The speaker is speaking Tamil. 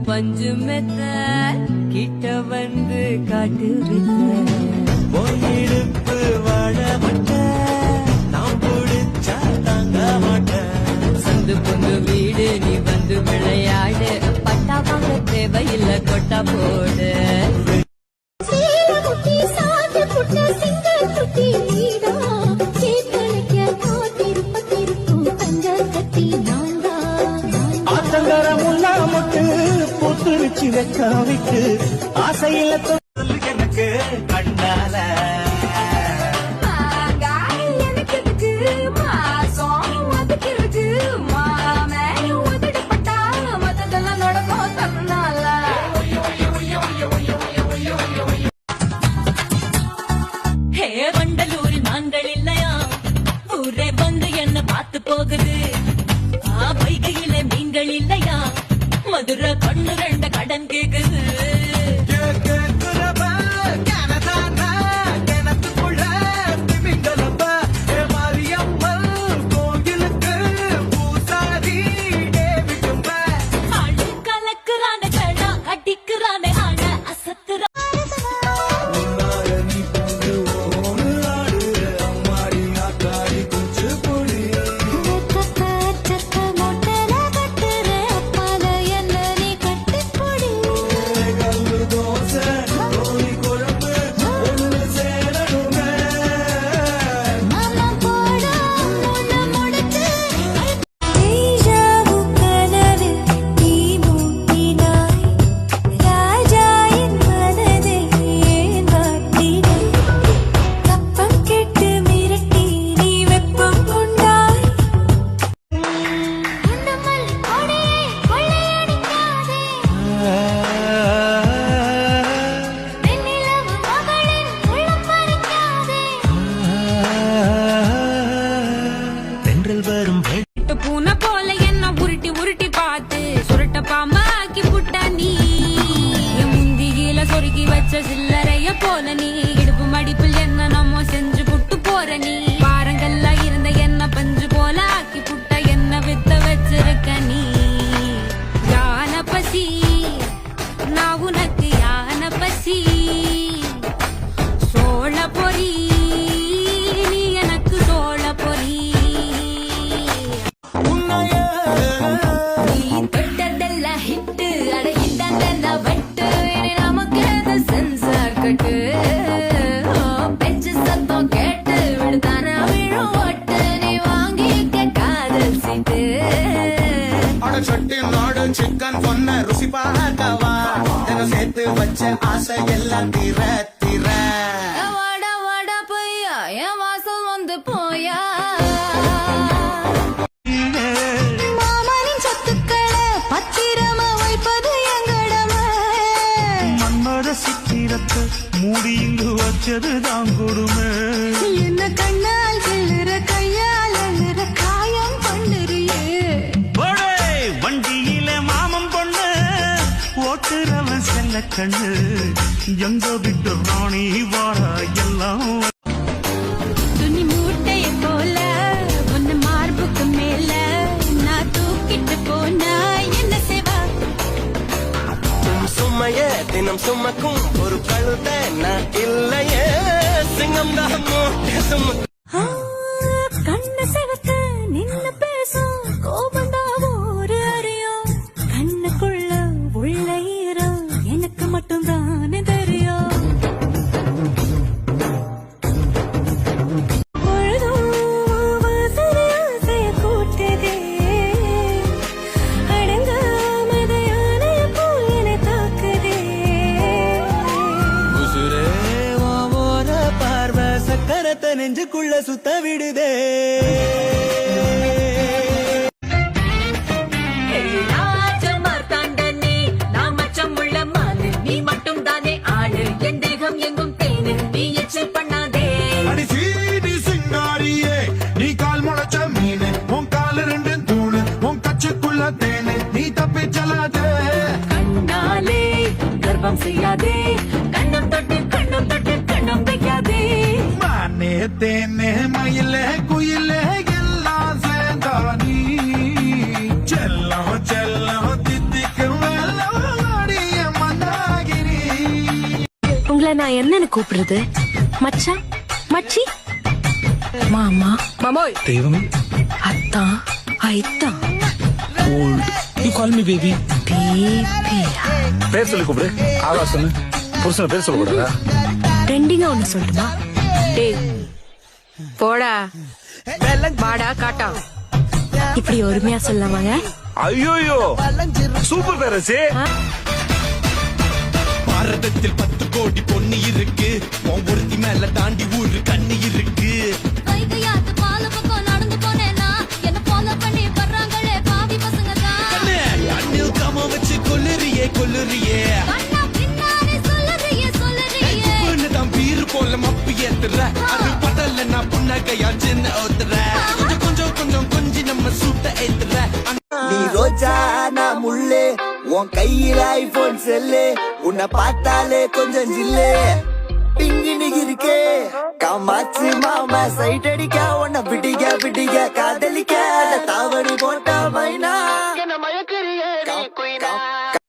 பஞ்சு மெத்த கிட்ட வந்து காட்டு போயிடுப்பு வாழ மாட்டேன் நான் பிடிச்சா தாங்க மாட்டேன் சந்து பொந்து வீடு நீ வந்து விளையாடு பட்டா வாங்க தேவையில்ல கொட்டா போடு பூத்துருச்சு வெக்காவிக்கு ஆசையில எனக்கு கண்ணால வண்டலூரில் நாங்கள் இல்லையா ஊரே வந்து என்ன பார்த்து போகுது வைகையில மீன்கள் இல்லையா மதுரை கண்ணு ரெண்ட கடன் கேக்குது பூனை போல என்ன உருட்டி உருட்டி பார்த்து சுருட்ட பாம்பா ஆக்கி புட்ட நீ முந்தியில சொருக்கி வச்ச சில்லறைய போல நீ இடுப்பு மடிப்பில் என்ன நம்ம செஞ்சு புட்டு போற நீ பாரங்கள்ல இருந்த என்ன பஞ்சு போல ஆக்கி புட்ட என்ன வித்த வச்சிருக்க நீ யான பசி நான் உனக்கு யான பசி சோழ பொறி நீ எனக்கு சோழ பொறி சிக்கன் பொண்ண ருசி பார்க்கவா சேர்த்து வச்ச ஆசை எல்லாம் தீர தீர வாடா வாடா பொய்யா என் வாசல் வந்து போயா மாமனின் சொத்துக்களை பத்திரமா வைப்பது எங்கடமை மன்னர சித்திரத்தை மூடியிங்கு வச்சதுதான் கொடுமை என்ன கண்ணால் கிள்ளுற கையால் அழுற காயம் பண்ணுறியே வண்டியில மாமன் பொண்ணு ஓட்டுறவன் செல்ல கண்ணு எங்க விட்டு ராணி வாரா எல்லாம் துணி மூட்டைய போல ஒன்னு மார்புக்கு மேல நான் தூக்கிட்டு போனா என்ன செய்வா சும்மைய தினம் சுமக்கும் ஒரு கழுத நான் இல்லையே சிங்கம் தான் சும கண்ண செவக்க நின்னு பேசும் கோபந்தாவோ ஒரு அறியும் கண்ணுக்குள்ள உள்ள ஈரம் எனக்கு மட்டும்தானே தெரியும் பொழுதும் வாசனை கூட்டதே அடங்காமதையான போல் என தாக்குதே உசுரே ஓர பார்வை சக்கரத்தை நெஞ்சுக்குள்ள சுத்த விடுதே செய்யாதே கண்ணம் தொட்டு கண்ணம் வைக்காதே மானே தேனே மயில குயில எல்லாம் சேர்ந்தா நீ செல்லம் தித்திக்கு மேல நான் என்னன்னு கூப்பிடுறது? மச்சான், மச்சி, மாமா, மாமோய், தெய்வமே. அத்தா, ஐத்தா, old you call me baby. பேபியா? பேர் சொல்லி கூப்பிடு. ஆவா சொல்லு. புருஷன பேர் சொல்ல கூடாதா? ட்ரெண்டிங்கா ஒண்ணு சொல்லட்டுமா? டேய் போடா, வாடா காட்டா. இப்படி ஒருமையா சொல்லலாமாங்க? ஐயோயோ சூப்பர் பேரச்சி. பாரதத்தில் 10 கோடி பொண்ணு இருக்கு, ஒவ்வொருத்தி மேல தாண்டி ஊரு கண்ணு இருக்கு. வைகையாத்து பால பக்கம் நடந்து போனேனா என்ன ஃபாலோ பண்ணி வர்றாங்களே பாவி பசங்க தான். அண்ணில் காம வச்சு கொல்லுறியே கொல்லுறியே, கண்ணா பின்னாடி சொல்லறியே பொண்ணு தான் பீரு போல மப்பு ஏத்துற, அது படல நான் புன்னகையா சின்ன ஓத்துற, கொஞ்சம் கொஞ்சம் கொஞ்சம் கொஞ்சி நம்ம சூட்ட ஏத்துற. நீ ரோஜா நான் முள்ளு, உன் கையில ஐபோன் செல்லு, உன்னை பார்த்தாலே கொஞ்சம் ஜில்லு பிங்கினி இருக்கே காமாச்சு மாமா சைட் அடிக்க உன்னை பிடிக்க பிடிக்க காதலிக்க